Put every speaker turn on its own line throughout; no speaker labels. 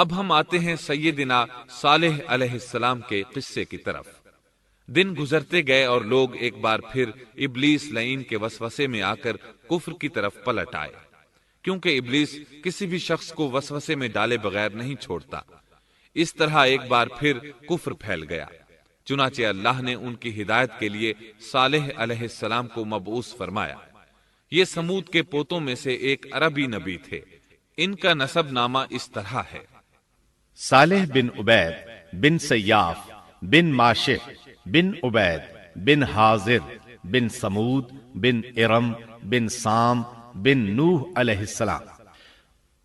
اب ہم آتے ہیں سیدنا صالح علیہ السلام کے قصے کی طرف۔ دن گزرتے گئے اور لوگ ایک بار پھر ابلیس لعین کے وسوسے میں آ کر کفر کی طرف پلٹ آئے، کیونکہ ابلیس کسی بھی شخص کو وسوسے میں ڈالے بغیر نہیں چھوڑتا۔ اس طرح ایک بار پھر کفر پھیل گیا، چنانچہ اللہ نے ان کی ہدایت کے لیے صالح علیہ السلام کو مبعوث فرمایا۔ یہ سمود کے پوتوں میں سے ایک عربی نبی تھے۔ ان کا نسب نامہ اس طرح ہے:
صالح بن عبید بن سیاف بن ماشق بن عبید بن حاضر بن سمود بن ارم بن سام بن نوح علیہ السلام۔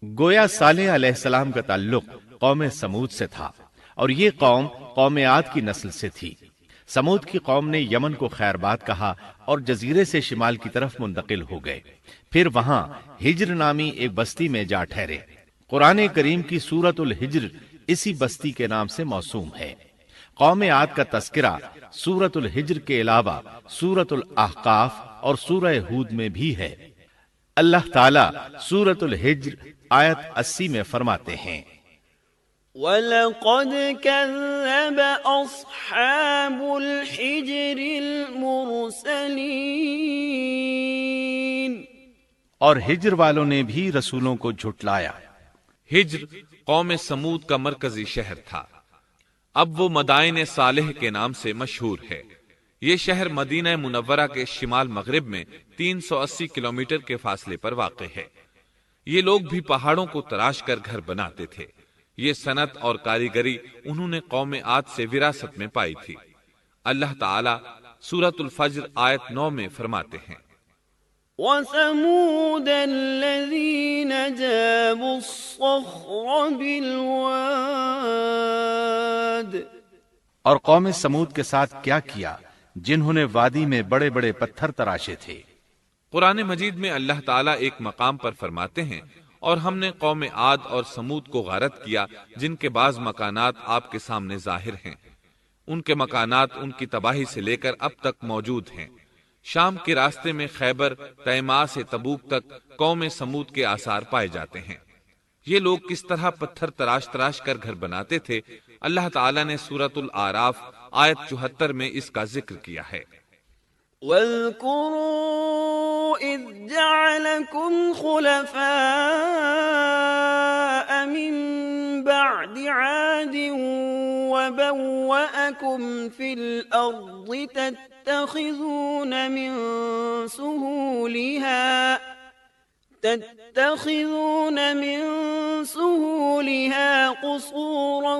گویا صالح علیہ السلام کا تعلق قوم سمود سے تھا، اور یہ قوم عاد کی نسل سے تھی۔ سمود کی قوم نے یمن کو خیر باد کہا اور جزیرے سے شمال کی طرف منتقل ہو گئے، پھر وہاں ہجر نامی ایک بستی میں جا ٹھہرے۔ قرآن کریم کی سورۃ الحجر اسی بستی کے نام سے موسوم ہے۔ قوم عاد کا تذکرہ سورۃ الحجر کے علاوہ سورۃ الاحقاف اور سورہ ہود میں بھی ہے۔ اللہ تعالیٰ سورۃ الحجر آیت 80 میں فرماتے ہیں:
وَلَقَدْ كَذَّبَ أَصْحَابُ الْحِجْرِ الْمُرْسَلِينَ،
اور ہجر والوں نے بھی رسولوں کو جھٹلایا۔
ہجر قوم سمود کا مرکزی شہر تھا۔ اب وہ مدائن صالح کے نام سے مشہور ہے۔ یہ شہر مدینہ منورہ کے شمال مغرب میں 380 کلومیٹر کے فاصلے پر واقع ہے۔ یہ لوگ بھی پہاڑوں کو تراش کر گھر بناتے تھے۔ یہ صنعت اور کاریگری انہوں نے قوم عاد سے وراثت میں پائی تھی۔ اللہ تعالیٰ سورۃ الفجر آیت 9 میں فرماتے ہیں:
وَثَمُودَ الَّذِينَ جَابُوا الصَّخْرَ بِالْوَادِ،
اور قوم سمود کے ساتھ کیا کیا جنہوں نے وادی میں بڑے بڑے پتھر تراشے تھے۔
قرآن مجید میں اللہ تعالیٰ ایک مقام پر فرماتے ہیں: اور ہم نے قوم عاد اور سمود کو غارت کیا، جن کے بعض مکانات آپ کے سامنے ظاہر ہیں۔ ان کے مکانات ان کی تباہی سے لے کر اب تک موجود ہیں۔ شام کے راستے میں خیبر، تیماء سے تبوک تک قوم سمود کے آثار پائے جاتے ہیں۔ یہ لوگ کس طرح پتھر تراش تراش کر گھر بناتے تھے، اللہ تعالیٰ نے سورۃ الاعراف آیت 74 میں اس کا ذکر کیا ہے۔
وَاذْكُرُوا إِذْ جَعَلَكُمْ خُلَفَاءَ مِن بَعْدِ عَادٍ وَبَوَّأَكُمْ فِي الْأَرْضِ تَتَّخِذُونَ من سهولها قصورا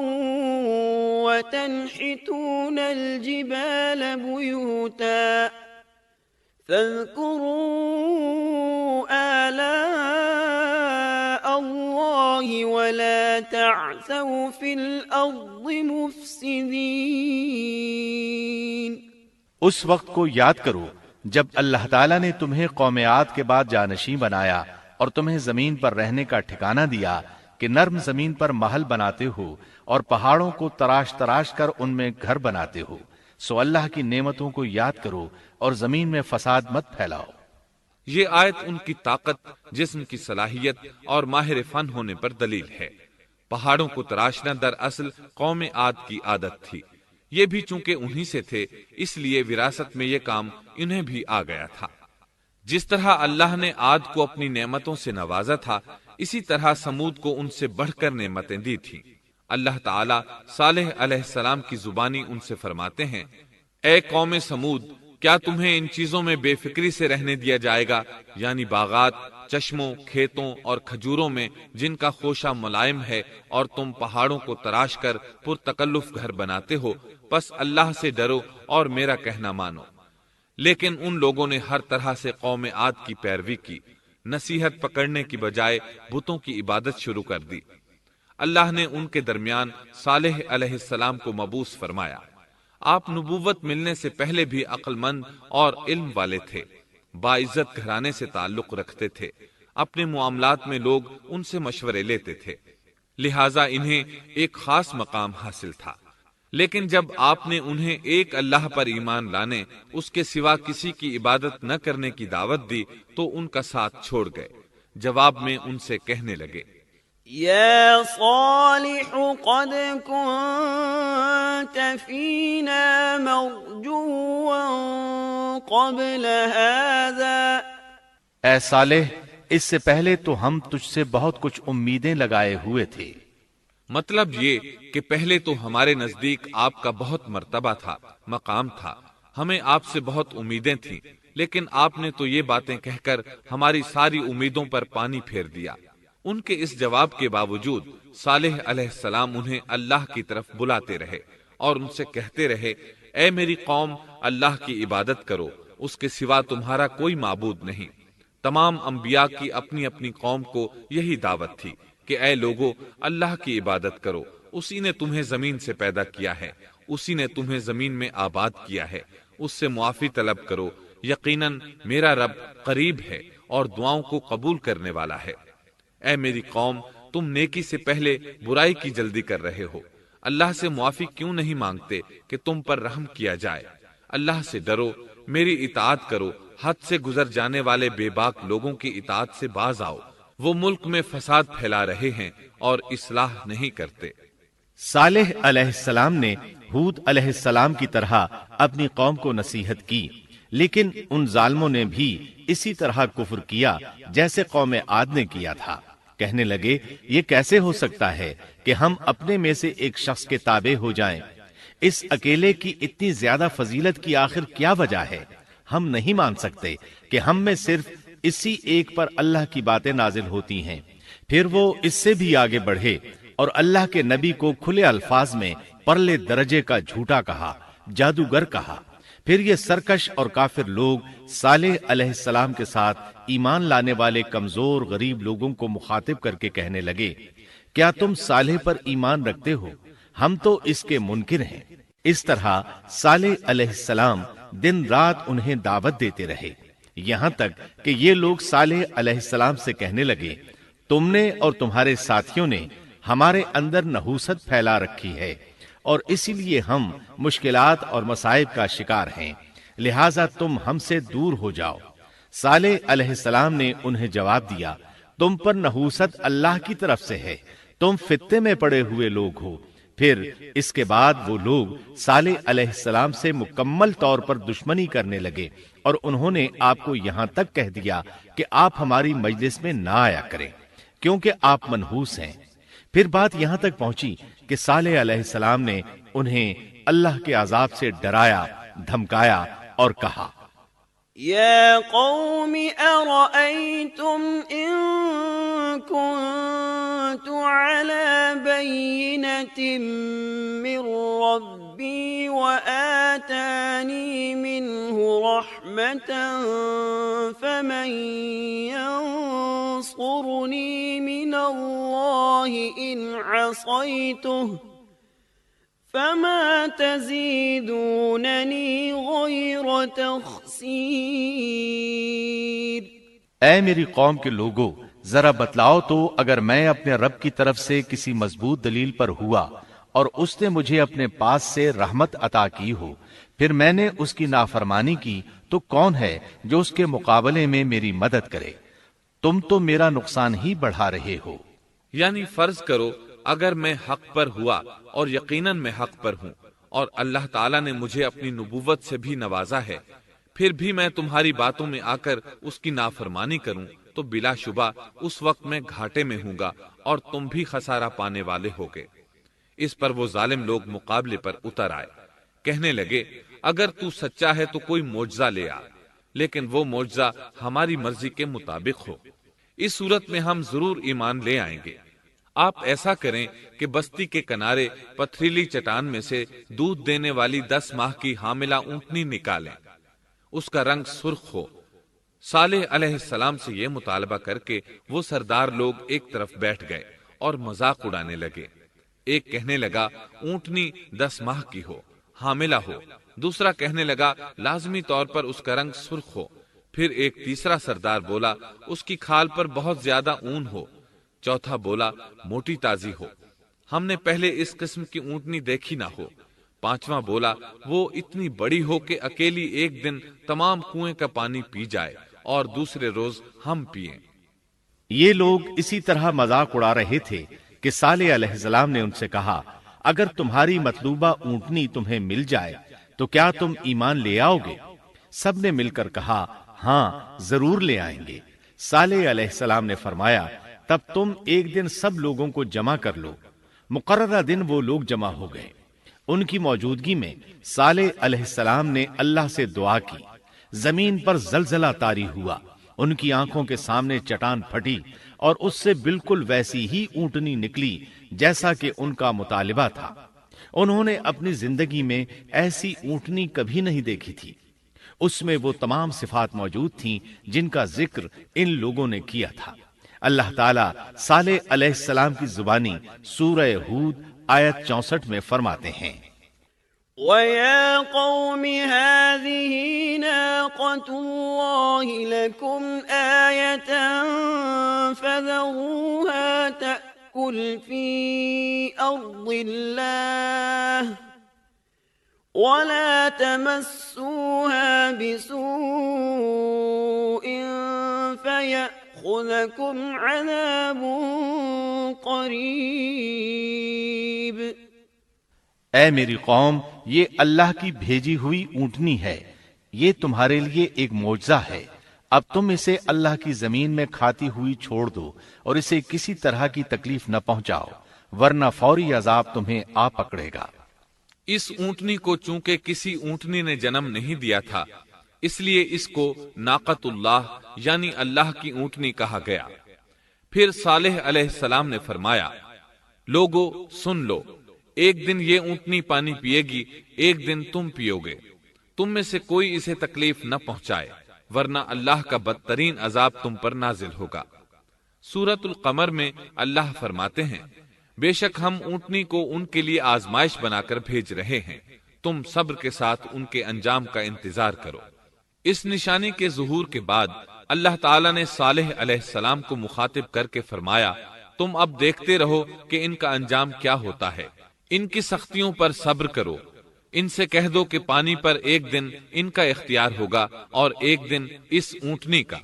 وتنحتون الجبال بيوتا فاذكروا آلاء الله ولا تعثوا في الأرض مفسدين۔
اس وقت کو یاد کرو جب اللہ تعالیٰ نے تمہیں قوم عاد کے بعد جانشین بنایا اور تمہیں زمین پر رہنے کا ٹھکانہ دیا کہ نرم زمین پر محل بناتے ہو اور پہاڑوں کو تراش تراش کر ان میں گھر بناتے ہو، سو اللہ کی نعمتوں کو یاد کرو اور زمین میں فساد مت پھیلاؤ۔
یہ آیت ان کی طاقت، جسم کی صلاحیت اور ماہر فن ہونے پر دلیل ہے۔ پہاڑوں کو تراشنا دراصل قوم عاد کی عادت تھی۔ یہ بھی چونکہ انہی سے تھے، اس لیے وراثت میں یہ کام انہیں بھی آ گیا تھا۔ جس طرح اللہ نے عاد کو اپنی نعمتوں سے نوازا تھا، اسی طرح سمود کو ان سے بڑھ کر نعمتیں دی تھیں۔ اللہ تعالیٰ صالح علیہ السلام کی زبانی ان سے فرماتے ہیں: اے قوم سمود، کیا تمہیں ان چیزوں میں بے فکری سے رہنے دیا جائے گا، یعنی باغات، چشموں، کھیتوں اور کھجوروں میں جن کا خوشہ ملائم ہے، اور تم پہاڑوں کو تراش کر پرتکلف گھر بناتے ہو؟ پس اللہ سے ڈرو اور میرا کہنا مانو۔ لیکن ان لوگوں نے ہر طرح سے قوم عاد کی پیروی کی، نصیحت پکڑنے کی بجائے بتوں کی عبادت شروع کر دی۔ اللہ نے ان کے درمیان صالح علیہ السلام کو مبعوث فرمایا۔ آپ نبوت ملنے سے پہلے بھی عقل مند اور علم والے تھے، باعزت گھرانے سے تعلق رکھتے تھے، اپنے معاملات میں لوگ ان سے مشورے لیتے تھے، لہٰذا انہیں ایک خاص مقام حاصل تھا۔ لیکن جب آپ نے انہیں ایک اللہ پر ایمان لانے، اس کے سوا کسی کی عبادت نہ کرنے کی دعوت دی، تو ان کا ساتھ چھوڑ گئے۔ جواب میں ان سے کہنے لگے:
يا صالح قد كنت فينا مرجوا قبل هذا
اے صالح، اس سے پہلے تو ہم تجھ سے بہت کچھ امیدیں لگائے ہوئے تھے۔
مطلب یہ کہ پہلے تو ہمارے نزدیک آپ کا بہت مرتبہ تھا، مقام تھا، ہمیں آپ سے بہت امیدیں تھیں، لیکن آپ نے تو یہ باتیں کہہ کر ہماری ساری امیدوں پر پانی پھیر دیا۔ ان کے اس جواب کے باوجود صالح علیہ السلام انہیں اللہ کی طرف بلاتے رہے اور ان سے کہتے رہے، اے میری قوم، اللہ کی عبادت کرو، اس کے سوا تمہارا کوئی معبود نہیں۔ تمام انبیاء کی اپنی اپنی قوم کو یہی دعوت تھی کہ اے لوگو، اللہ کی عبادت کرو، اسی نے تمہیں زمین سے پیدا کیا ہے، اسی نے تمہیں زمین میں آباد کیا ہے، اس سے معافی طلب کرو، یقیناً میرا رب قریب ہے اور دعاؤں کو قبول کرنے والا ہے۔ اے میری قوم، تم نیکی سے پہلے برائی کی جلدی کر رہے ہو، اللہ سے معافی کیوں نہیں مانگتے کہ تم پر رحم کیا جائے؟ اللہ سے ڈرو، میری اطاعت کرو، حد سے گزر جانے والے بے باک لوگوں کی اطاعت سے باز آؤ، وہ ملک میں فساد پھیلا رہے ہیں اور اصلاح نہیں کرتے۔
صالح علیہ السلام نے ہود علیہ السلام کی طرح اپنی قوم کو نصیحت کی، لیکن ان ظالموں نے بھی اسی طرح کفر کیا جیسے قوم عاد نے کیا تھا۔ کہنے لگے، یہ کیسے ہو سکتا ہے کہ ہم اپنے میں سے ایک شخص کے تابع ہو جائیں؟ اس اکیلے کی اتنی زیادہ فضیلت کی آخر کیا وجہ ہے؟ ہم نہیں مان سکتے کہ ہم میں صرف اسی ایک پر اللہ کی باتیں نازل ہوتی ہیں۔ پھر وہ اس سے بھی آگے بڑھے اور اللہ کے نبی کو کھلے الفاظ میں پرلے درجے کا جھوٹا کہا، جادوگر کہا۔ پھر یہ سرکش اور کافر لوگ صالح علیہ السلام کے ساتھ ایمان لانے والے کمزور غریب لوگوں کو مخاطب کر کے کہنے لگے، کیا تم صالح پر ایمان رکھتے ہو؟ ہم تو اس کے منکر ہیں۔ اس طرح صالح علیہ السلام دن رات انہیں دعوت دیتے رہے، یہاں تک کہ یہ لوگ صالح علیہ السلام سے کہنے لگے، تم نے اور تمہارے ساتھیوں نے ہمارے اندر نحوست پھیلا رکھی ہے اور اسی لیے ہم مشکلات اور مصائب کا شکار ہیں، لہٰذا تم ہم سے دور ہو جاؤ۔ صالح علیہ السلام نے انہیں جواب دیا، تم پر نحوست اللہ کی طرف سے ہے، تم فتنے میں پڑے ہوئے لوگ ہو۔ پھر اس کے بعد وہ لوگ صالح علیہ السلام سے مکمل طور پر دشمنی کرنے لگے اور انہوں نے آپ کو یہاں تک کہہ دیا کہ آپ ہماری مجلس میں نہ آیا کریں کیونکہ آپ منحوس ہیں۔ پھر بات یہاں تک پہنچی کہ صالح علیہ السلام نے انہیں اللہ کے عذاب سے ڈرایا، دھمکایا اور کہا،
يا قوم أرأيتم إن كنت على بينة من ربي وآتاني منه رحمة فمن ينصرني من الله إن عصيته فما تزيدونني غير تخسير۔
اے میری قوم کے لوگو، ذرا بتلاؤ تو، اگر میں اپنے رب کی طرف سے کسی مضبوط دلیل پر ہوا اور اس نے مجھے اپنے پاس سے رحمت عطا کی ہو، پھر میں نے اس کی نافرمانی کی، تو کون ہے جو اس کے مقابلے میں میری مدد کرے؟ تم تو میرا نقصان ہی بڑھا رہے ہو۔
یعنی فرض کرو اگر میں حق پر ہوا اور یقیناً میں حق پر ہوں اور اللہ تعالیٰ نے مجھے اپنی نبوت سے بھی نوازا ہے، پھر بھی میں تمہاری باتوں میں آ کر اس کی نافرمانی کروں تو بلا شبہ اس وقت میں گھاٹے میں ہوں گا اور تم بھی خسارہ پانے والے ہوگے۔ اس پر وہ ظالم لوگ مقابلے پر اتر آئے، کہنے لگے، اگر تو سچا ہے تو کوئی معجزہ لے آ، لیکن وہ معجزہ ہماری مرضی کے مطابق ہو، اس صورت میں ہم ضرور ایمان لے آئیں گے۔ آپ ایسا کریں کہ بستی کے کنارے پتھریلی چٹان میں سے دودھ دینے والی 10 ماہ کی حاملہ اونٹنی نکالیں، اس کا رنگ سرخ ہو۔ صالح علیہ السلام سے یہ مطالبہ کر کے وہ سردار لوگ ایک طرف بیٹھ گئے اور مذاق اڑانے لگے۔ ایک کہنے لگا اونٹنی 10 ماہ کی ہو، حاملہ ہو، دوسرا کہنے لگا لازمی طور پر اس کا رنگ سرخ ہو، پھر ایک تیسرا سردار بولا اس کی کھال پر بہت زیادہ اون ہو، چوتھا بولا موٹی تازی ہو، ہم نے پہلے اس قسم کی اونٹنی دیکھی نہ ہو، پانچواں بولا وہ اتنی بڑی ہو کہ اکیلی ایک دن تمام کنویں کا پانی پی جائے اور دوسرے روز ہم پئیں۔
یہ لوگ اسی طرح مذاق اڑا رہے تھے کہ صالح علیہ السلام نے ان سے کہا، اگر تمہاری مطلوبہ اونٹنی تمہیں مل جائے تو کیا تم ایمان لے آؤ گے؟ سب نے مل کر کہا، ہاں ضرور لے آئیں گے۔ صالح علیہ السلام نے فرمایا، تب تم ایک دن سب لوگوں کو جمع کر لو۔ مقررہ دن وہ لوگ جمع ہو گئے۔ ان کی موجودگی میں صالح علیہ السلام نے اللہ سے دعا کی۔ زمین پر زلزلہ طاری ہوا، ان کی آنکھوں کے سامنے چٹان پھٹی اور اس سے بالکل ویسی ہی اونٹنی نکلی جیسا کہ ان کا مطالبہ تھا۔ انہوں نے اپنی زندگی میں ایسی اونٹنی کبھی نہیں دیکھی تھی۔ اس میں وہ تمام صفات موجود تھیں جن کا ذکر ان لوگوں نے کیا تھا۔ اللہ تعالیٰ صالح علیہ السلام کی زبانی سورہ ہود آیت 64 میں فرماتے ہیں،
وَيَا قَوْمِ هَٰذِهِ نَاقَةُ اللَّهِ لَكُمْ آيَةً فَذَرُوهَا تَأْكُلْ فِي أَرْضِ اللَّهِ وَلَا تَمَسُّوهَا بِسُوءٍ فَيَأْخُذَكُمْ عَذَابٌ قَرِيبٌ۔
اے میری قوم، یہ اللہ کی بھیجی ہوئی اونٹنی ہے، یہ تمہارے لیے ایک معجزہ ہے۔ اب تم اسے اللہ کی زمین میں کھاتی ہوئی چھوڑ دو اور اسے کسی طرح کی تکلیف نہ پہنچاؤ، ورنہ فوری عذاب تمہیں آ پکڑے گا۔
اس اونٹنی کو چونکہ کسی اونٹنی نے جنم نہیں دیا تھا، اس لیے اس کو ناقۃ اللہ یعنی اللہ کی اونٹنی کہا گیا۔ پھر صالح علیہ السلام نے فرمایا، لوگو سن لو، ایک دن یہ اونٹنی پانی پیے گی، ایک دن تم پیو گے۔ تم میں سے کوئی اسے تکلیف نہ پہنچائے، ورنہ اللہ کا بدترین عذاب تم پر نازل ہوگا۔ سورۃ القمر میں اللہ فرماتے ہیں، بے شک ہم اونٹنی کو ان کے لیے آزمائش بنا کر بھیج رہے ہیں، تم صبر کے ساتھ ان کے انجام کا انتظار کرو۔ اس نشانی کے ظہور کے بعد اللہ تعالیٰ نے صالح علیہ السلام کو مخاطب کر کے فرمایا، تم اب دیکھتے رہو کہ ان کا انجام کیا ہوتا ہے، ان کی سختیوں پر صبر کرو۔ ان سے کہہ دو کہ پانی پر ایک دن ان کا اختیار ہوگا اور ایک دن اس اونٹنی کا،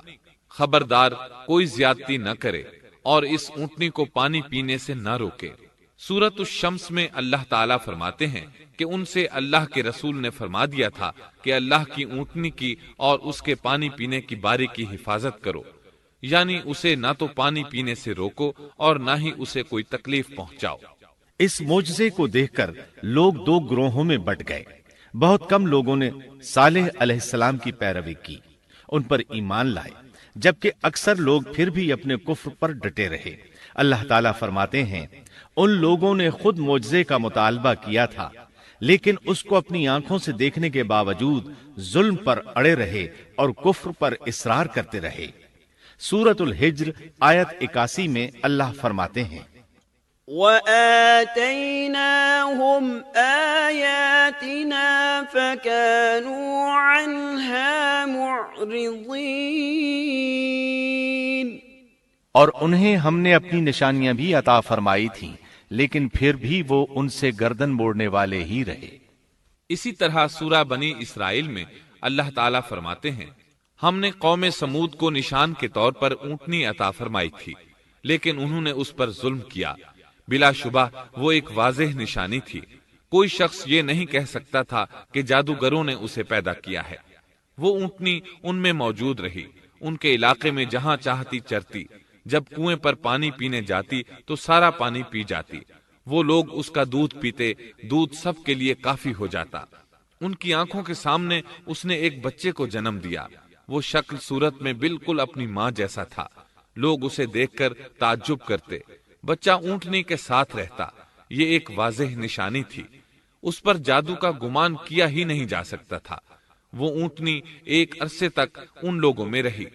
خبردار کوئی زیادتی نہ کرے اور اس اونٹنی کو پانی پینے سے نہ روکے۔ سورۃ الشمس میں اللہ تعالیٰ فرماتے ہیں کہ ان سے اللہ کے رسول نے فرما دیا تھا کہ اللہ کی اونٹنی کی اور اس کے پانی پینے کی باری کی حفاظت کرو، یعنی اسے نہ تو پانی پینے سے روکو اور نہ ہی اسے کوئی تکلیف پہنچاؤ۔
اس معجزے کو دیکھ کر لوگ دو گروہوں میں بٹ گئے۔ بہت کم لوگوں نے صالح علیہ السلام کی پیروی کی، ان پر ایمان لائے، جبکہ اکثر لوگ پھر بھی اپنے کفر پر ڈٹے رہے۔ اللہ تعالیٰ فرماتے ہیں، ان لوگوں نے خود معجزے کا مطالبہ کیا تھا، لیکن اس کو اپنی آنکھوں سے دیکھنے کے باوجود ظلم پر اڑے رہے اور کفر پر اصرار کرتے رہے۔ سورۃ الحجر آیت 81 میں اللہ فرماتے ہیں،
وَآتَيْنَاهُمْ آيَاتِنَا فَكَانُوا عَنْهَا مُعْرِضِينَ۔
اور انہیں ہم نے اپنی نشانیاں بھی عطا فرمائی تھیں، لیکن پھر بھی وہ ان سے گردن موڑنے والے ہی رہے۔
اسی طرح سورہ بنی اسرائیل میں اللہ تعالیٰ فرماتے ہیں، ہم نے قوم سمود کو نشان کے طور پر اونٹنی عطا فرمائی تھی، لیکن انہوں نے اس پر ظلم کیا۔ بلا شبہ وہ ایک واضح نشانی تھی، کوئی شخص یہ نہیں کہہ سکتا تھا کہ جادوگروں نے اسے پیدا کیا ہے۔ وہ اونٹنی ان میں موجود رہی، ان کے علاقے میں جہاں چاہتی چرتی، جب کنویں پر پانی پینے جاتی تو سارا پانی پی جاتی۔ وہ لوگ اس کا دودھ پیتے، دودھ سب کے لیے کافی ہو جاتا۔ ان کی آنکھوں کے سامنے اس نے ایک بچے کو جنم دیا، وہ شکل صورت میں بالکل اپنی ماں جیسا تھا۔ لوگ اسے دیکھ کر تعجب کرتے، بچہ اونٹنی کے ساتھ رہتا، یہ ایک واضح نشانی تھی، اس پر جادو کا گمان کیا ہی نہیں جا سکتا تھا۔ وہ اونٹنی ایک عرصے تک ان لوگوں میں رہی۔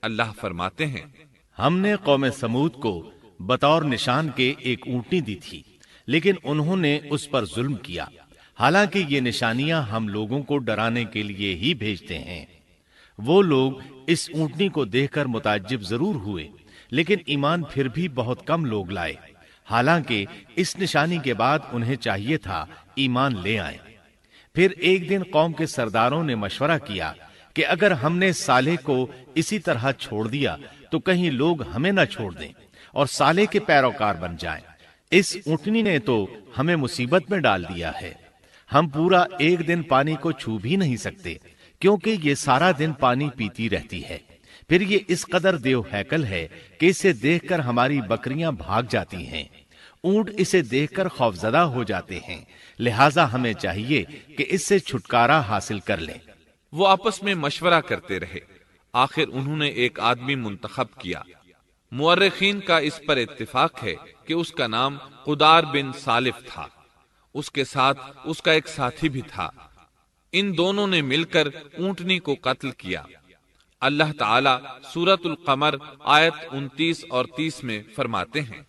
اللہ فرماتے ہیں،
ہم نے قوم سمود کو بطور نشان کے ایک اونٹنی دی تھی، لیکن انہوں نے اس پر ظلم کیا، حالانکہ یہ نشانیاں ہم لوگوں کو ڈرانے کے لیے ہی بھیجتے ہیں۔ وہ لوگ اس اونٹنی کو دیکھ کر متعجب ضرور ہوئے، لیکن ایمان پھر بھی بہت کم لوگ لائے، حالانکہ اس نشانی کے بعد انہیں چاہیے تھا ایمان لے آئیں۔ پھر ایک دن قوم کے سرداروں نے مشورہ کیا کہ اگر ہم نے صالح کو اسی طرح چھوڑ دیا تو کہیں لوگ ہمیں نہ چھوڑ دیں اور صالح کے پیروکار بن جائیں۔ اس اونٹنی نے تو ہمیں مصیبت میں ڈال دیا ہے، ہم پورا ایک دن پانی کو چھو بھی نہیں سکتے، کیونکہ یہ سارا دن پانی پیتی رہتی ہے۔ پھر یہ اس قدر دیو ہیکل ہے کہ اسے دیکھ کر ہماری بکریاں بھاگ جاتی ہیں، اونٹ اسے دیکھ کر خوفزدہ ہو جاتے ہیں، لہٰذا ہمیں چاہیے کہ اس سے چھٹکارا حاصل کر لیں۔
وہ آپس میں مشورہ کرتے رہے، آخر انہوں نے ایک آدمی منتخب کیا۔ مورخین کا اس پر اتفاق ہے کہ اس کا نام قدار بن سالف تھا، اس کے ساتھ اس کا ایک ساتھی بھی تھا۔ ان دونوں نے مل کر اونٹنی کو قتل کیا۔ اللہ تعالی سورۃ القمر آیت 29 اور 30 میں فرماتے ہیں،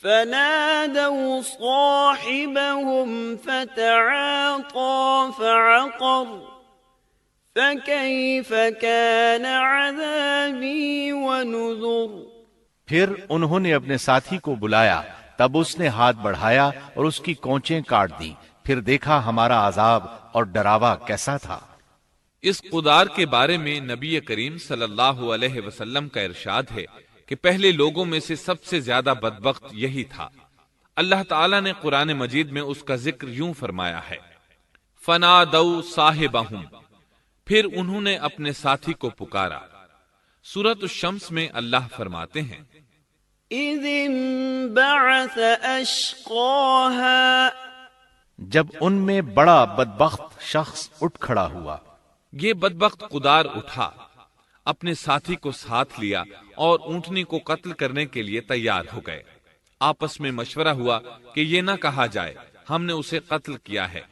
فنادوا صاحبهم فتعاطى فعقر فكيف كان عذابي ونذر۔
پھر انہوں نے اپنے ساتھی کو بلایا، تب اس نے ہاتھ بڑھایا اور اس کی کونچیں کاٹ دیں، پھر دیکھا ہمارا عذاب اور ڈراوا کیسا تھا۔
اس قدار کے بارے میں نبی کریم صلی اللہ علیہ وسلم کا ارشاد ہے کہ پہلے لوگوں میں سے سب سے زیادہ بدبخت یہی تھا۔ اللہ تعالیٰ نے قرآن مجید میں اس کا ذکر یوں فرمایا ہے، فنادوا صاحبہم، پھر انہوں نے اپنے ساتھی کو پکارا۔ سورۃ الشمس میں اللہ فرماتے ہیں،
اذ انبعث اشقاها،
جب ان میں بڑا بدبخت شخص اٹھ کھڑا ہوا۔
یہ بدبخت قدار اٹھا، اپنے ساتھی کو ساتھ لیا اور اونٹنی کو قتل کرنے کے لیے تیار ہو گئے۔ آپس میں مشورہ ہوا کہ یہ نہ کہا جائے ہم نے اسے قتل کیا ہے۔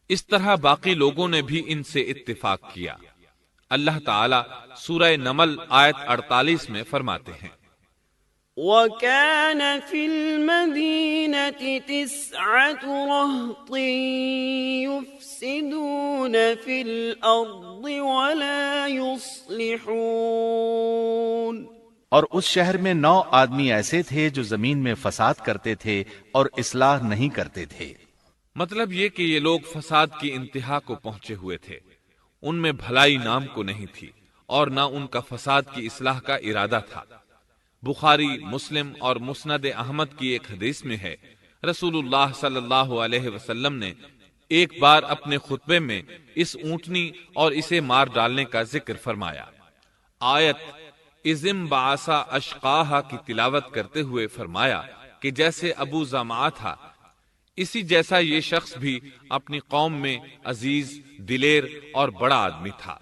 اس طرح باقی لوگوں نے بھی ان سے اتفاق کیا۔ اللہ تعالی سورہ نمل آیت 48 میں فرماتے ہیں،
وَكَانَ فِي الْمَدِينَةِ 9 رَهْطٍ يُفْسِدُونَ فِي الْأَرْضِ وَلَا يُصْلِحُونَ،
اور اس شہر میں 9 آدمی ایسے تھے جو زمین میں فساد کرتے تھے اور اصلاح نہیں کرتے تھے۔
مطلب یہ کہ یہ لوگ فساد کی انتہا کو پہنچے ہوئے تھے، ان میں بھلائی نام کو نہیں تھی اور نہ ان کا فساد کی اصلاح کا ارادہ تھا۔ بخاری، مسلم اور مسند احمد کی ایک حدیث میں ہے، رسول اللہ صلی اللہ علیہ وسلم نے ایک بار اپنے خطبے میں اس اونٹنی اور اسے مار ڈالنے کا ذکر فرمایا۔ آیت اذم بعثا اشقاہا کی تلاوت کرتے ہوئے فرمایا کہ جیسے ابو زمعہ تھا، اسی جیسا یہ شخص بھی اپنی قوم میں عزیز، دلیر اور بڑا آدمی تھا۔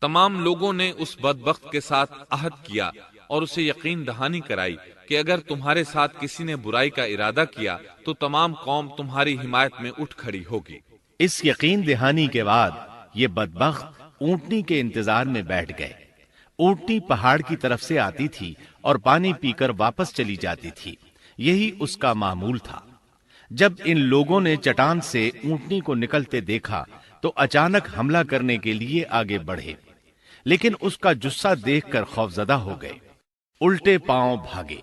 تمام لوگوں نے اس بدبخت کے ساتھ عہد کیا اور اسے یقین دہانی کرائی کہ اگر تمہارے ساتھ کسی نے برائی کا ارادہ کیا تو تمام قوم تمہاری حمایت میں اٹھ کھڑی ہوگی۔
اس یقین دہانی کے بعد یہ بدبخت اونٹنی کے انتظار میں بیٹھ گئے۔ اونٹنی پہاڑ کی طرف سے آتی تھی اور پانی پی کر واپس چلی جاتی تھی، یہی اس کا معمول تھا۔ جب ان لوگوں نے چٹان سے اونٹنی کو نکلتے دیکھا تو اچانک حملہ کرنے کے لیے آگے بڑھے، لیکن اس کا جثہ دیکھ کر خوفزدہ ہو گئے، الٹے پاؤں بھاگے۔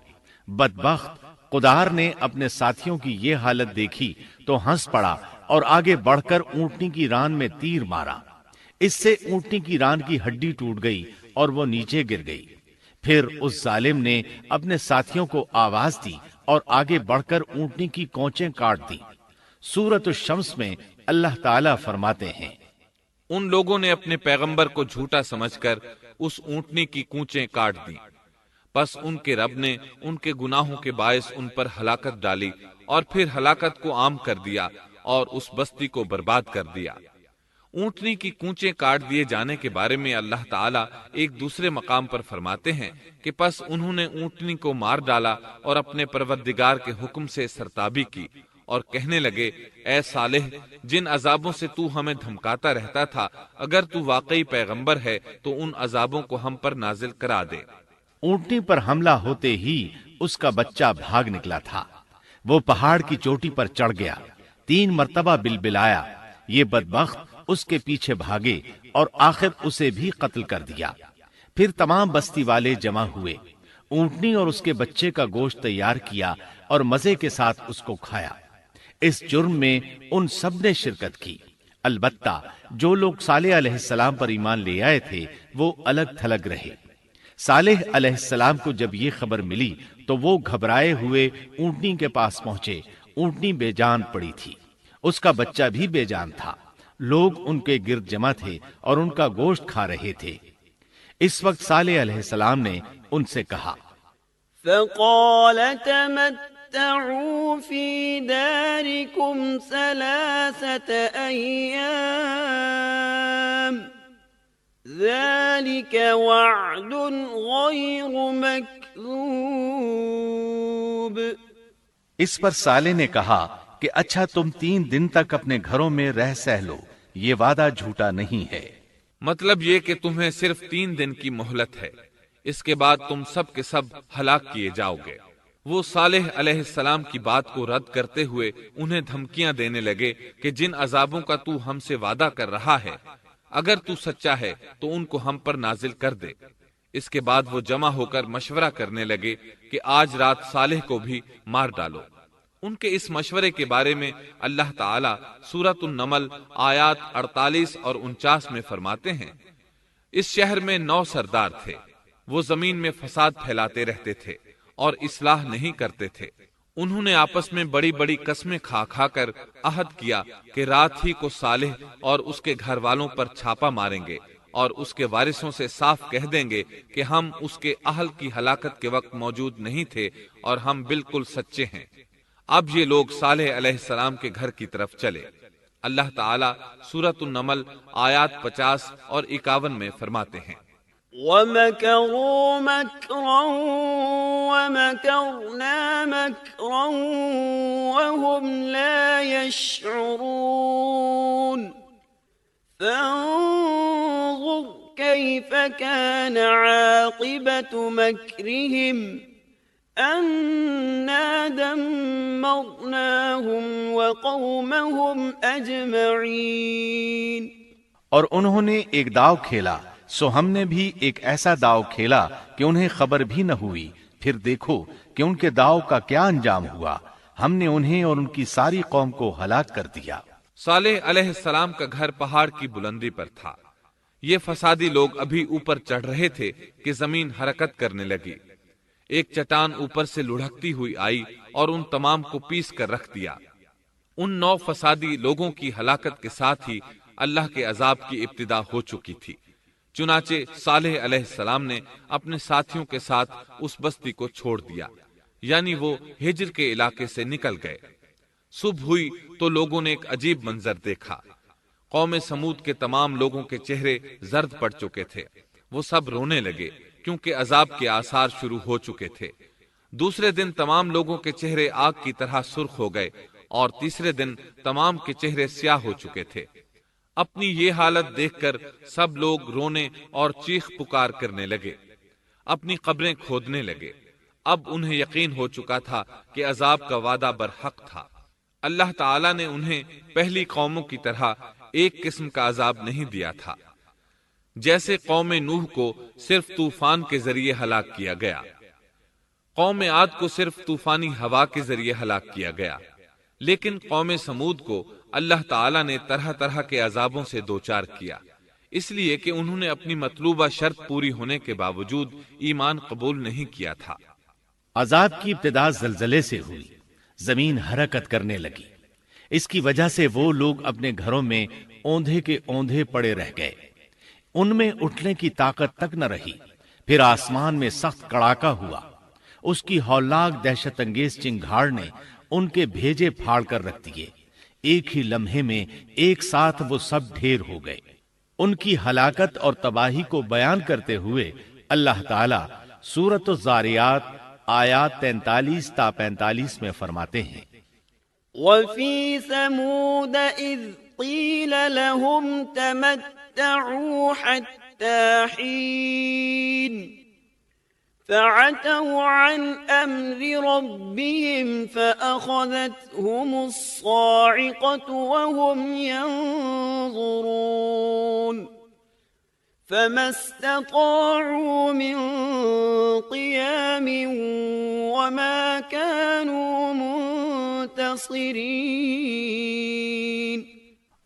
بدبخت قدار نے اپنے ساتھیوں کی یہ حالت دیکھی تو ہنس پڑا اور آگے بڑھ کر اونٹنی کی ران میں تیر مارا۔ اس سے اونٹنی کی ران کی ہڈی ٹوٹ گئی اور وہ نیچے گر گئی۔ پھر اس ظالم نے اپنے ساتھیوں کو آواز دی اور آگے بڑھ کر اونٹنی کی کونچیں کاٹ دی۔ سورۃ الشمس میں اللہ تعالیٰ فرماتے ہیں،
ان لوگوں نے اپنے پیغمبر کو جھوٹا سمجھ کر اس اونٹنی کی کونچیں کاٹ دیں، پس ان کے رب نے ان کے گناہوں کے باعث ان پر ہلاکت ڈالی اور پھر ہلاکت کو عام کر دیا اور اس بستی کو برباد کر دیا۔ اونٹنی کی کونچیں کاٹ دیے جانے کے بارے میں اللہ تعالیٰ ایک دوسرے مقام پر فرماتے ہیں کہ پس انہوں نے اونٹنی کو مار ڈالا اور اپنے پروردگار کے حکم سے سرتابی کی اور کہنے لگے، اے صالح، جن عذابوں سے تو ہمیں دھمکاتا رہتا تھا، اگر تو واقعی پیغمبر ہے تو ان عذابوں کو ہم پر نازل کرا دے۔
اونٹنی پر حملہ ہوتے ہی اس کا بچہ بھاگ نکلا تھا۔ وہ پہاڑ کی چوٹی پر چڑھ گیا، 3 مرتبہ بلبلایا۔ یہ بدبخت اس کے پیچھے بھاگے اور آخر اسے بھی قتل کر دیا۔ پھر تمام بستی والے جمع ہوئے، اونٹنی اور اس کے بچے کا گوشت تیار کیا اور مزے کے ساتھ اس کو کھایا۔ اس جرم میں ان سب نے شرکت کی، البتہ جو لوگ صالح علیہ السلام پر ایمان لے آئے تھے وہ الگ تھلگ رہے۔ صالح علیہ السلام کو جب یہ خبر ملی تو وہ گھبرائے ہوئے اونٹنی کے پاس پہنچے۔ اونٹنی بے جان پڑی تھی، اس کا بچہ بھی بے جان تھا۔ لوگ ان کے گرد جمع تھے اور ان کا گوشت کھا رہے تھے۔ اس وقت صالح علیہ السلام نے ان سے کہا،
فقال تمتعوا في داركم 3 أيام ذلك وعد غير مكذوب۔
اس پر صالح نے کہا کہ اچھا تم 3 دن تک اپنے گھروں میں رہ سہ لو، یہ وعدہ جھوٹا نہیں ہے۔
مطلب یہ کہ تمہیں صرف 3 دن کی مہلت ہے، اس کے بعد تم سب کے سب ہلاک کیے جاؤ گے۔ وہ صالح علیہ السلام کی بات کو رد کرتے ہوئے انہیں دھمکیاں دینے لگے کہ جن عذابوں کا تو ہم سے وعدہ کر رہا ہے، اگر تو سچا ہے تو ان کو ہم پر نازل کر دے۔ اس کے بعد وہ جمع ہو کر مشورہ کرنے لگے کہ آج رات صالح کو بھی مار ڈالو۔ ان کے اس مشورے کے بارے میں اللہ تعالی سورۃ النمل آیات 48 اور 49 میں فرماتے ہیں، اس شہر میں 9 سردار تھے، وہ زمین میں فساد پھیلاتے رہتے تھے اور اصلاح نہیں کرتے تھے۔ انہوں نے آپس میں بڑی بڑی قسمیں کھا کھا کر عہد کیا کہ رات ہی کو صالح اور اس کے گھر والوں پر چھاپا ماریں گے اور اس کے وارثوں سے صاف کہہ دیں گے کہ ہم اس کے اہل کی ہلاکت کے وقت موجود نہیں تھے اور ہم بالکل سچے ہیں۔ اب یہ لوگ صالح علیہ السلام کے گھر کی طرف چلے۔ اللہ تعالیٰ سورۃ النمل آیات 50 اور 51 میں فرماتے ہیں،
وَمَكَرُوا مَكْرًا وَمَكَرْنَا مَكْرًا وَهُمْ لَا يَشْعُرُونَ فَانظُرْ كَيْفَ كَانَ عَاقِبَةُ مَكْرِهِمْ أَنَّا دَمَّرْنَاهُمْ وَقَوْمَهُمْ أَجْمَعِينَ۔
اور انہوں نے ایک داؤ کھیلا، سو ہم نے بھی ایک ایسا داؤ کھیلا کہ انہیں خبر بھی نہ ہوئی۔ پھر دیکھو کہ ان کے داؤ کا کیا انجام ہوا، ہم نے انہیں اور ان کی ساری قوم کو ہلاک کر دیا۔
صالح علیہ السلام کا گھر پہاڑ کی بلندی پر تھا۔ یہ فسادی لوگ ابھی اوپر چڑھ رہے تھے کہ زمین حرکت کرنے لگی۔ ایک چٹان اوپر سے لڑھکتی ہوئی آئی اور ان تمام کو پیس کر رکھ دیا۔ ان 9 فسادی لوگوں کی ہلاکت کے ساتھ ہی اللہ کے عذاب کی ابتدا ہو چکی تھی۔ چنانچہ صالح علیہ السلام نے اپنے ساتھیوں کے ساتھ اس بستی کو چھوڑ دیا، یعنی وہ ہجر کے علاقے سے نکل گئے۔ صبح ہوئی تو لوگوں نے ایک عجیب منظر دیکھا۔ قوم سمود کے تمام لوگوں کے چہرے زرد پڑ چکے تھے، وہ سب رونے لگے کیونکہ عذاب کے آثار شروع ہو چکے تھے۔ دوسرے دن تمام لوگوں کے چہرے آگ کی طرح سرخ ہو گئے اور تیسرے دن تمام کے چہرے سیاہ ہو چکے تھے۔ اپنی یہ حالت دیکھ کر سب لوگ رونے اور چیخ پکار کرنے لگے، اپنی قبریں کھودنے لگے۔ اب انہیں یقین ہو چکا تھا کہ عذاب کا وعدہ برحق تھا۔ اللہ تعالیٰ نے انہیں پہلی قوموں کی طرح ایک قسم کا عذاب نہیں دیا تھا، جیسے قوم نوح کو صرف طوفان کے ذریعے ہلاک کیا گیا، قوم عاد کو صرف طوفانی ہوا کے ذریعے ہلاک کیا گیا، لیکن قوم سمود کو اللہ تعالیٰ نے طرح طرح کے عذابوں سے دوچار کیا، اس لیے کہ انہوں نے اپنی مطلوبہ شرط پوری ہونے کے باوجود ایمان قبول نہیں کیا تھا۔
عذاب کی ابتدا زلزلے سے ہوئی، زمین حرکت کرنے لگی۔ اس کی وجہ سے وہ لوگ اپنے گھروں میں اوندھے کے اوندھے پڑے رہ گئے، ان میں اٹھنے کی طاقت تک نہ رہی۔ پھر آسمان میں سخت کڑاکا ہوا، اس کی ہولناک دہشت انگیز چنگھاڑ نے ان کے بھیجے پھاڑ کر رکھ دیے۔ ایک ہی لمحے میں ایک ساتھ وہ سب ڈھیر ہو گئے۔ ان کی ہلاکت اور تباہی کو بیان کرتے ہوئے اللہ تعالیٰ سورۃ الزاریات آیات 43 تا 45 میں فرماتے ہیں،
وَفِي ثَمُودَ إِذْ قِيلَ لَهُمْ تَمَتَّعُوا حَتَّى حِينٍ فَعَتَوْا عَنْ أَمْرِ رَبِّهِمْ فَأَخَذَتْهُمُ الصَّاعِقَةُ وَهُمْ يَنظُرُونَ فَمَا اسْتَطَاعُوا مِنْ قِيَامٍ وَمَا كَانُوا منتصرین۔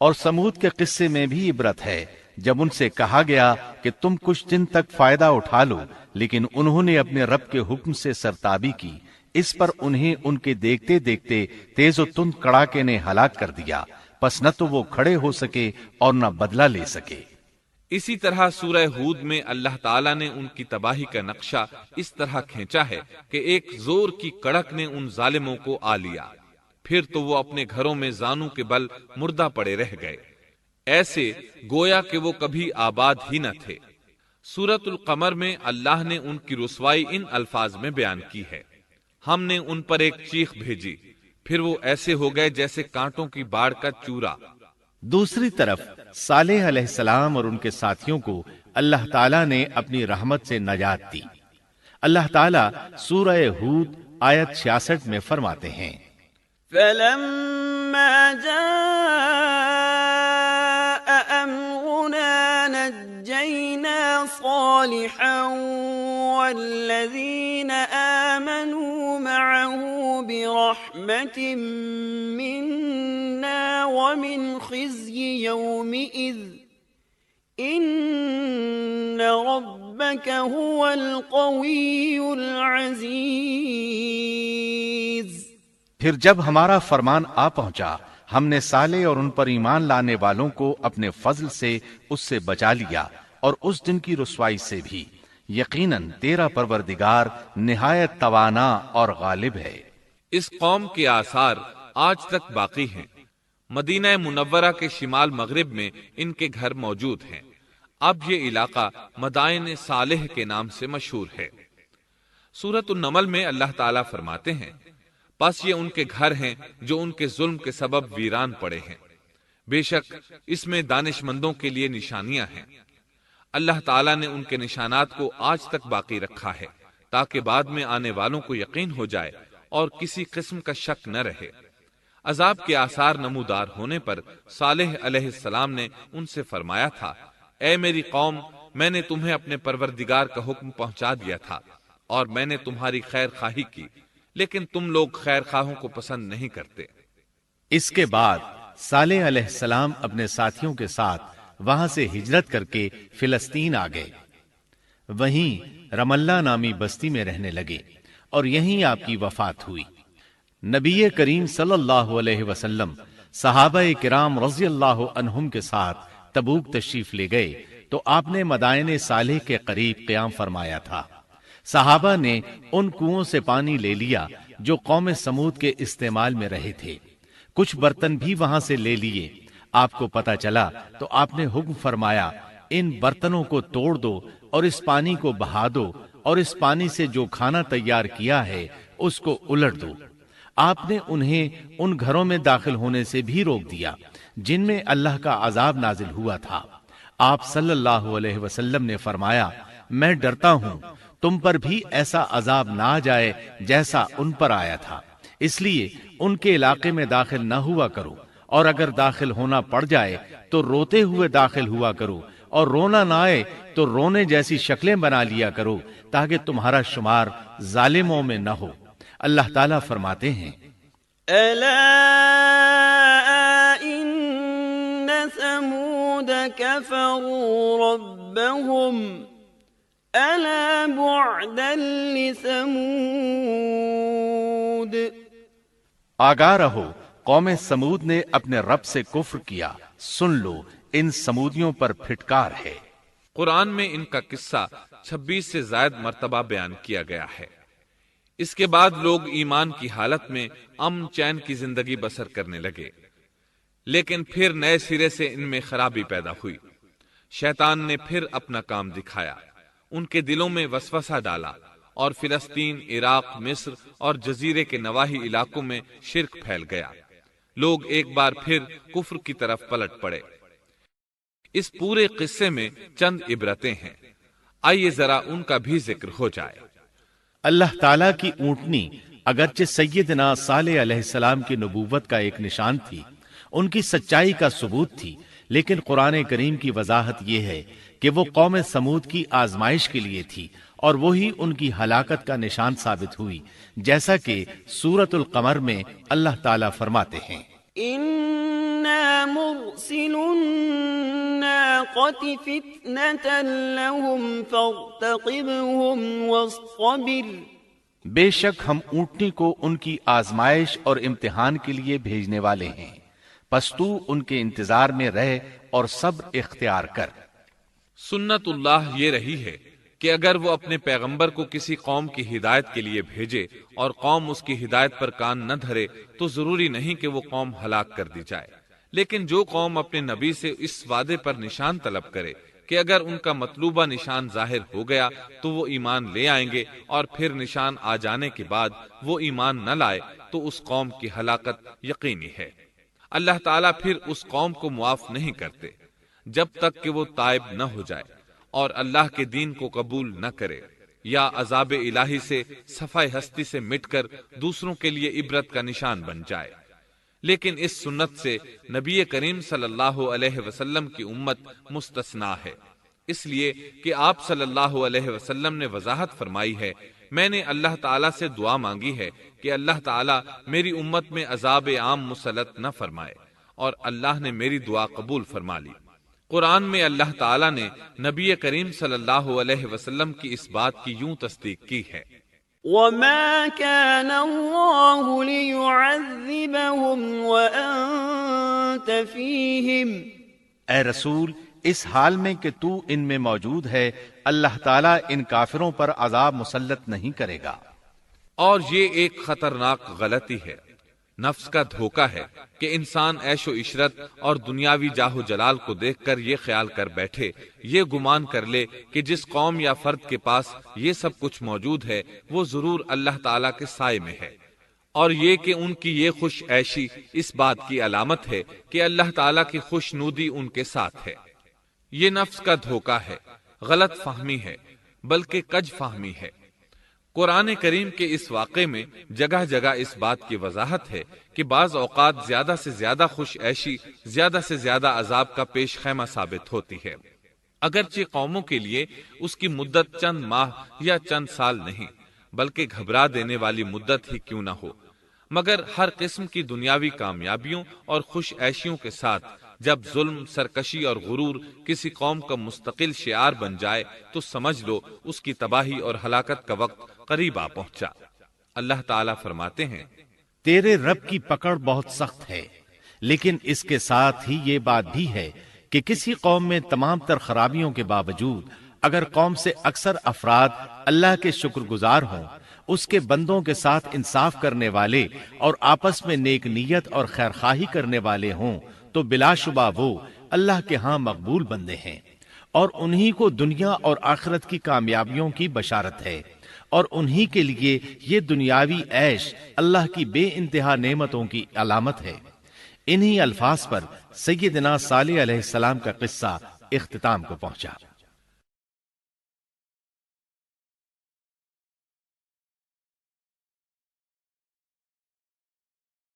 اور سمود کے قصے میں بھی عبرت ہے۔ جب ان سے کہا گیا کہ تم کچھ دن تک فائدہ اٹھا لو، لیکن انہوں نے اپنے رب کے حکم سے سرتابی کی، اس پر انہیں ان کے دیکھتے دیکھتے تیز و تند کڑاکے نے ہلاک کر دیا، پس نہ تو وہ کھڑے ہو سکے اور نہ بدلہ لے سکے۔
اسی طرح سورہ ہود میں اللہ تعالیٰ نے ان کی تباہی کا نقشہ اس طرح کھینچا ہے کہ ایک زور کی کڑک نے ان ظالموں کو آ لیا، پھر تو وہ اپنے گھروں میں زانوں کے بل مردہ پڑے رہ گئے، ایسے گویا کہ وہ کبھی آباد ہی نہ تھے۔ سورۃ القمر میں اللہ نے ان کی رسوائی ان الفاظ میں بیان کی ہے: ہم نے ان پر ایک چیخ بھیجی، پھر وہ ایسے ہو گئے جیسے کانٹوں کی باڑ کا چورا۔
دوسری طرف صالح علیہ السلام اور ان کے ساتھیوں کو اللہ تعالیٰ نے اپنی رحمت سے نجات دی۔ اللہ تعالیٰ سورہ ہود آیت 66 میں فرماتے ہیں:
فَلَمَّا جَاءَ أَمْرُنَا نَجَّيْنَا صَالِحًا وَالَّذِينَ آمَنُوا مَعَهُ بِرَحْمَةٍ مِنَّا وَمِنْ خِزْيِ يَوْمِئِذٍ إِنَّ رَبَّكَ هُوَ الْقَوِيُّ الْعَزِيزُ۔
پھر جب ہمارا فرمان آ پہنچا، ہم نے صالح اور ان پر ایمان لانے والوں کو اپنے فضل سے اس سے بچا لیا اور اس دن کی رسوائی سے بھی۔ یقیناً تیرا پروردگار نہایت توانا اور غالب ہے۔
اس قوم کے آثار آج تک باقی ہیں۔ مدینہ منورہ کے شمال مغرب میں ان کے گھر موجود ہیں۔ اب یہ علاقہ مدائن صالح کے نام سے مشہور ہے۔ سورۃ النمل میں اللہ تعالیٰ فرماتے ہیں: پس یہ ان کے گھر ہیں جو ان کے ظلم کے سبب ویران پڑے ہیں، بے شک اس میں دانش مندوں کے لیے نشانیاں ہیں۔ اللہ تعالیٰ نے ان کے نشانات کو آج تک باقی رکھا ہے تاکہ بعد میں آنے والوں کو یقین ہو جائے اور کسی قسم کا شک نہ رہے۔ عذاب کے آثار نمودار ہونے پر صالح علیہ السلام نے ان سے فرمایا تھا: اے میری قوم، میں نے تمہیں اپنے پروردگار کا حکم پہنچا دیا تھا اور میں نے تمہاری خیر خواہی کی، لیکن تم لوگ خیر خواہوں کو پسند نہیں کرتے۔
اس کے بعد صالح علیہ السلام اپنے ساتھیوں کے ساتھ وہاں سے ہجرت کر کے فلسطین آ گئے، وہیں رملہ نامی بستی میں رہنے لگے اور یہیں آپ کی وفات ہوئی۔ نبی کریم صلی اللہ علیہ وسلم صحابہ کرام رضی اللہ عنہم کے ساتھ تبوک تشریف لے گئے تو آپ نے مدائن صالح کے قریب قیام فرمایا تھا۔ صحابہ نے ان کنووں سے پانی لے لیا جو قوم سمود کے استعمال میں رہے تھے، کچھ برتن بھی وہاں سے لے لیے۔ آپ کو پتہ چلا تو آپ نے حکم فرمایا: ان برتنوں کو توڑ دو اور اس پانی کو بہا دو، اور اس پانی سے جو کھانا تیار کیا ہے اس کو الٹ دو۔ آپ نے انہیں ان گھروں میں داخل ہونے سے بھی روک دیا جن میں اللہ کا عذاب نازل ہوا تھا۔ آپ صلی اللہ علیہ وسلم نے فرمایا: میں ڈرتا ہوں تم پر بھی ایسا عذاب نہ آ جائے جیسا ان پر آیا تھا، اس لیے ان کے علاقے میں داخل نہ ہوا کرو، اور اگر داخل ہونا پڑ جائے تو روتے ہوئے داخل ہوا کرو، اور رونا نہ آئے تو رونے جیسی شکلیں بنا لیا کرو تاکہ تمہارا شمار ظالموں میں نہ ہو۔ اللہ تعالیٰ فرماتے ہیں:
ألا إن ثمود كفروا ربهم ألا بعدا لثمود۔
آگاہ رہو، قوم سمود نے اپنے رب سے کفر کیا، سن لو ان سمودیوں پر پھٹکار ہے۔
قرآن میں ان کا قصہ 26 سے زائد مرتبہ بیان کیا گیا ہے۔ اس کے بعد لوگ ایمان کی حالت میں امن چین کی زندگی بسر کرنے لگے، لیکن پھر نئے سرے سے ان میں خرابی پیدا ہوئی۔ شیطان نے پھر اپنا کام دکھایا، ان کے دلوں میں وسوسہ ڈالا اور فلسطین، عراق، مصر اور جزیرے کے نواحی علاقوں میں شرک پھیل گیا۔ لوگ ایک بار پھر کفر کی طرف پلٹ پڑے۔ اس پورے قصے میں چند عبرتیں ہیں، آئیے ذرا ان کا بھی ذکر ہو جائے۔
اللہ تعالیٰ کی اونٹنی اگرچہ سیدنا صالح علیہ السلام کی نبوت کا ایک نشان تھی، ان کی سچائی کا ثبوت تھی، لیکن قرآن کریم کی وضاحت یہ ہے کہ وہ قوم سمود کی آزمائش کے لیے تھی اور وہی ان کی ہلاکت کا نشان ثابت ہوئی، جیسا کہ سورۃ القمر میں اللہ تعالیٰ فرماتے ہیں:
إن إنا مرسل الناقة فتنة لهم فارتقبهم واصطبر
بے شک ہم اونٹنی کو ان کی آزمائش اور امتحان کے لیے بھیجنے والے ہیں، پس تو ان کے انتظار میں رہ اور صبر اختیار کر۔
سنت اللہ یہ رہی ہے کہ اگر وہ اپنے پیغمبر کو کسی قوم کی ہدایت کے لیے بھیجے اور قوم اس کی ہدایت پر کان نہ دھرے تو ضروری نہیں کہ وہ قوم ہلاک کر دی جائے، لیکن جو قوم اپنے نبی سے اس وعدے پر نشان طلب کرے کہ اگر ان کا مطلوبہ نشان ظاہر ہو گیا تو وہ ایمان لے آئیں گے، اور پھر نشان آ جانے کے بعد وہ ایمان نہ لائے تو اس قوم کی ہلاکت یقینی ہے۔ اللہ تعالیٰ پھر اس قوم کو معاف نہیں کرتے جب تک کہ وہ تائب نہ ہو جائے اور اللہ کے دین کو قبول نہ کرے، یا عذاب الہی سے صفحہ ہستی سے مٹ کر دوسروں کے لیے عبرت کا نشان بن جائے۔ لیکن اس سنت سے نبی کریم صلی اللہ علیہ وسلم کی امت مستثنا ہے، اس لیے کہ آپ صلی اللہ علیہ وسلم نے وضاحت فرمائی ہے، میں نے اللہ تعالیٰ سے دعا مانگی ہے کہ اللہ تعالیٰ میری امت میں عذاب عام مسلط نہ فرمائے، اور اللہ نے میری دعا قبول فرما لی۔ قرآن میں اللہ تعالیٰ نے نبی کریم صلی اللہ علیہ وسلم کی اس بات کی یوں تصدیق کی ہے،
وَمَا كَانَ اللَّهُ لِيُعَذِّبَهُمْ وَأَنْتَ فِيهِمْ۔
اے رسول، اس حال میں کہ تو ان میں موجود ہے، اللہ تعالیٰ ان کافروں پر عذاب مسلط نہیں کرے گا۔
اور یہ ایک خطرناک غلطی ہے، نفس کا دھوکہ ہے کہ انسان عیش و عشرت اور دنیاوی جاہ و جلال کو دیکھ کر یہ خیال کر بیٹھے، یہ گمان کر لے کہ جس قوم یا فرد کے پاس یہ سب کچھ موجود ہے وہ ضرور اللہ تعالیٰ کے سائے میں ہے، اور یہ کہ ان کی یہ خوش عیشی اس بات کی علامت ہے کہ اللہ تعالیٰ کی خوشنودی ان کے ساتھ ہے۔ یہ نفس کا دھوکہ ہے، غلط فہمی ہے، بلکہ کج فہمی ہے۔ قرآن کریم کے اس واقعے میں جگہ جگہ اس بات کی وضاحت ہے کہ بعض اوقات زیادہ سے زیادہ خوش عیشی زیادہ سے زیادہ عذاب کا پیش خیمہ ثابت ہوتی ہے، اگرچہ قوموں کے لیے اس کی مدت چند ماہ یا چند سال نہیں بلکہ گھبرا دینے والی مدت ہی کیوں نہ ہو، مگر ہر قسم کی دنیاوی کامیابیوں اور خوش عیشیوں کے ساتھ جب ظلم، سرکشی اور غرور کسی قوم کا مستقل شعار بن جائے تو سمجھ لو اس کی تباہی اور ہلاکت کا وقت قریب آ پہنچا۔ اللہ تعالیٰ فرماتے ہیں،
تیرے رب کی پکڑ بہت سخت ہے، لیکن اس کے ساتھ ہی یہ بات بھی ہے کہ کسی قوم میں تمام تر خرابیوں کے باوجود اگر قوم سے اکثر افراد اللہ کے شکر گزار ہوں، اس کے بندوں کے ساتھ انصاف کرنے والے اور آپس میں نیک نیت اور خیرخواہی کرنے والے ہوں تو بلا شبہ وہ اللہ کے ہاں مقبول بندے ہیں، اور انہی کو دنیا اور آخرت کی کامیابیوں کی بشارت ہے، اور انہی کے لیے یہ دنیاوی عیش اللہ کی بے انتہا نعمتوں کی علامت ہے۔ انہی الفاظ پر سیدنا صالح علیہ السلام کا قصہ اختتام کو پہنچا۔